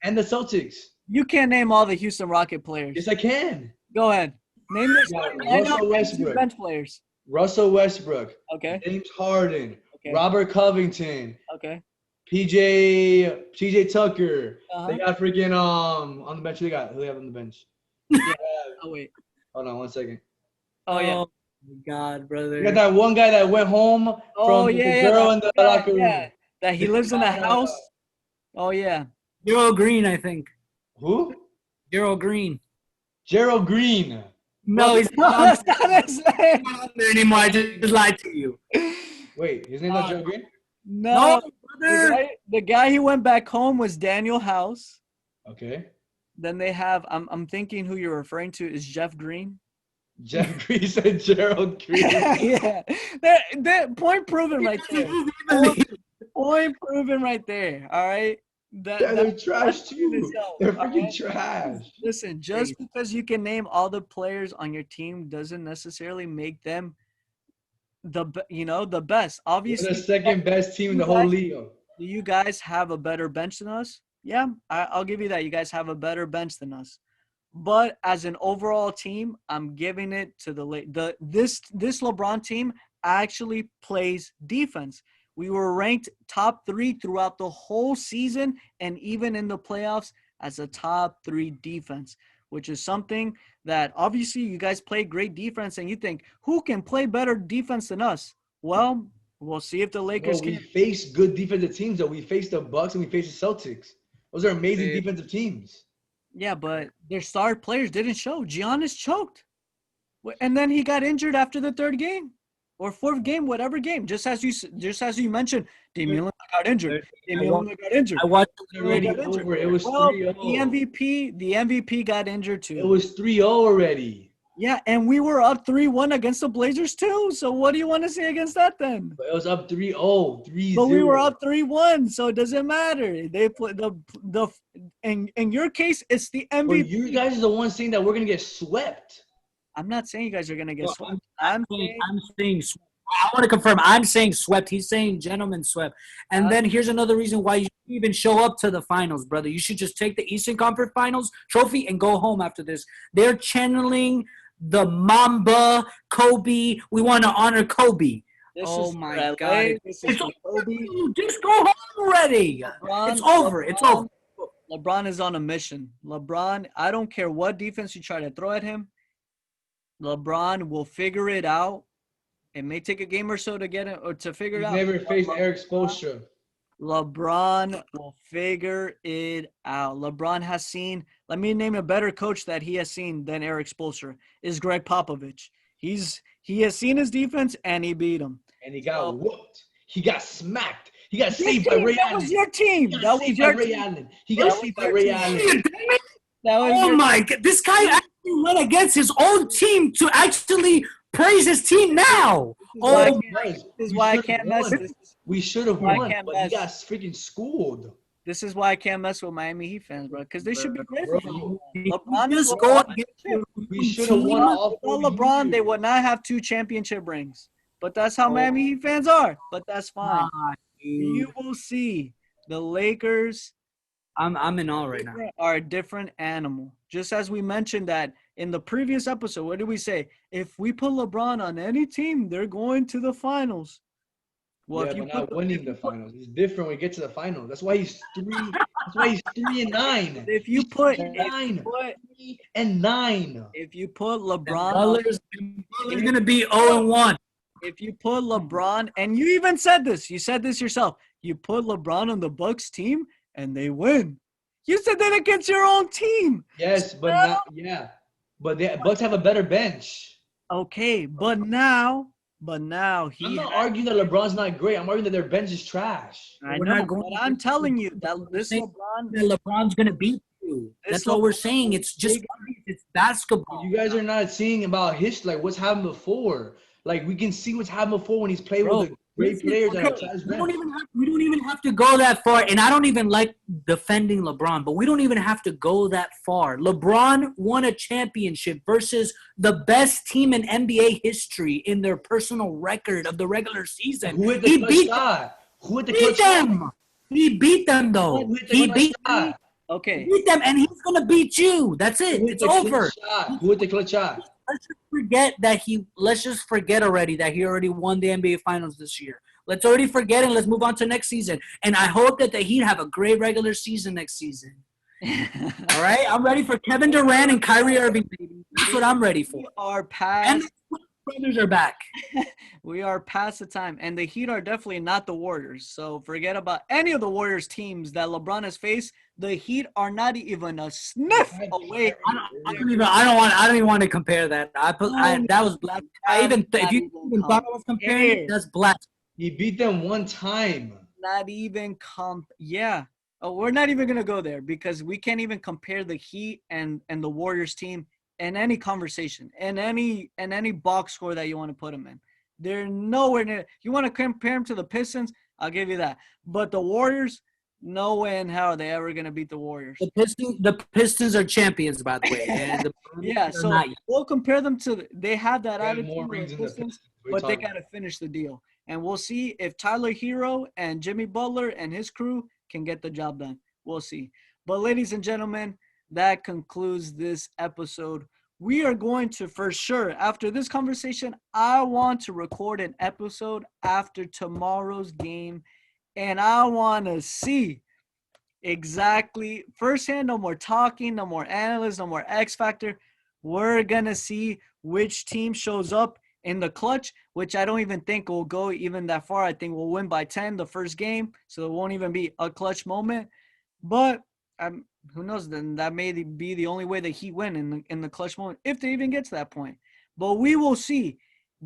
and the Celtics. You can't name all the Houston Rocket players. Yes, I can. Go ahead. Name this. Russell Westbrook. Bench players. Russell Westbrook. Okay. James Harden. Okay. Robert Covington. Okay. PJ Tucker. Uh-huh. They got freaking on the bench. Who they have on the bench? Oh wait. Hold on 1 second. Oh yeah. Oh my God, brother. You got that one guy that went home from the girl in the locker room. Yeah. That he lives in a house. Oh yeah. Gerald Green, I think. Who? Gerald Green. Gerald Green. No, he's That's not his name. not there anymore. I just lied to you. Wait, his name's not Gerald Green? No. brother. The guy who went back home was Daniel House. Okay. Then they have. I'm thinking who you're referring to is Jeff Green. Jeff Green said Gerald Green. Yeah. That point proven right there. Point proven right there. All right. They're trash too. They're freaking trash. Listen, just because you can name all the players on your team doesn't necessarily make them the best. Obviously, They're the second best team in the whole league. Do you guys have a better bench than us? Yeah, I'll give you that. You guys have a better bench than us. But as an overall team, I'm giving it to this LeBron team actually plays defense. We were ranked top 3 throughout the whole season and even in the playoffs as a top 3 defense, which is something that obviously you guys play great defense and you think, who can play better defense than us? Well, we'll see if the Lakers We can. face good defensive teams, though. We face the Bucks and we face the Celtics. Those are amazing defensive teams. Yeah, but their star players didn't show. Giannis choked. And then he got injured after the 3rd game or 4th game, whatever game. Just as you mentioned, Damian Lillard got injured. Damian Lillard got injured. I watched It was already over. It was 3-0. The MVP got injured too. It was 3-0 already. Yeah, and we were up 3-1 against the Blazers too. So what do you want to say against that then? But it was up 3-0, 3-0. But we were up 3-1, so it doesn't matter. They play in your case, it's the MVP. But you guys are the ones saying that we're gonna get swept. I'm not saying you guys are gonna get swept. I'm saying swept. I want to confirm. I'm saying swept. He's saying gentlemen swept. And then here's another reason why you should even show up to the finals, brother. You should just take the Eastern Conference Finals trophy and go home after this. They're channeling the Mamba, Kobe. We want to honor Kobe. Oh my God! It's Kobe. Just go home already. It's over. It's over. LeBron is on a mission. LeBron, I don't care what defense you try to throw at him. LeBron will figure it out. It may take a game or so to get it or to figure it out. Never faced Eric Spoelstra. LeBron will figure it out. LeBron has seen. Let me name a better coach that he has seen than Eric Spoelstra is Greg Popovich. He has seen his defense and he beat him. And he got whooped. He got smacked. He got saved by Ray Allen. That was your team. That was your Ray Allen. He got saved by Ray Allen. Oh my God! This guy actually went against his own team to actually praise his team now. This is why I can't mess. We should have won, but he got freaking schooled. This is why I can't mess with Miami Heat fans, bro. Because they should be grateful. LeBron is going. We should have won all 4 LeBron, years. they would not have 2 championship rings. But that's how Miami Heat fans are. But that's fine. You will see the Lakers. I'm in awe right now. Are a different animal. Just as we mentioned that in the previous episode, what did we say? If we put LeBron on any team, they're going to the finals. Well, yeah, if you but not winning the finals. It's different when we get to the finals. That's why he's 3. That's why he's 3-9. If you put 3-9, if you put LeBron, Butler's gonna be 0-1. If you put LeBron, and you even said this, you said this yourself. You put LeBron on the Bucks team, and they win. You said that against your own team. Yes, but not, yeah. But the Bucks have a better bench. Okay, but now I'm not arguing that LeBron's not great. I'm arguing that their bench is trash. I know, but I'm telling you that this LeBron's gonna beat you. That's all we're saying. It's just it's basketball. You guys are not seeing about history, like what's happened before. Like we can see what's happened before when he's played with the great players. We don't even have to go that far. And I don't even like defending LeBron, but we don't even have to go that far. LeBron won a championship versus the best team in NBA history in their personal record of the regular season. Who hit the clutch shot? Who hit the clutch shot? He beat them though. He beat them. Okay. He beat them, and he's gonna beat you. That's it. It's over. Who hit the clutch shot? Let's just forget already that he already won the NBA Finals this year. Let's already forget and let's move on to next season. And I hope that the Heat have a great regular season next season. All right? I'm ready for Kevin Durant and Kyrie Irving, baby. That's what I'm ready for. We are past. And the brothers are back. We are past the time. And the Heat are definitely not the Warriors. So forget about any of the Warriors teams that LeBron has faced. The Heat are not even a sniff away. I don't even want to compare that. That was black. If you even thought I was comparing it, that's black. He beat them one time. Not even yeah. Oh, we're not even gonna go there because we can't even compare the Heat and the Warriors team in any conversation, in any box score that you want to put them in. They're nowhere near. You want to compare them to the Pistons? I'll give you that. But the Warriors, no way in hell are they ever gonna beat the Warriors. The Pistons are champions, by the way. And so we'll compare them to. They have that attitude, more rings in the Pistons. but they gotta finish the deal. and we'll see if Tyler Hero and Jimmy Butler and his crew can get the job done. We'll see. But ladies and gentlemen, that concludes this episode. We are going to, for sure, after this conversation, I want to record an episode after tomorrow's game, and I want to see exactly firsthand. No more talking, no more analysts, no more X Factor. We're going to see which team shows up in the clutch, which I don't even think will go even that far. I think we'll win by 10 the first game, so it won't even be a clutch moment. But who knows? Then that may be the only way that he win in the clutch moment, if they even get to that point. But we will see.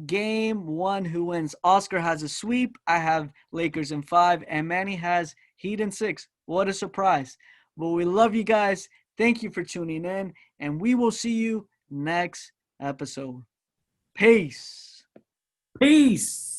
Game 1, who wins? Oscar has a sweep. I have Lakers in 5, and Manny has Heat in 6. What a surprise! But we love you guys. Thank you for tuning in, and we will see you next episode. Peace. Peace.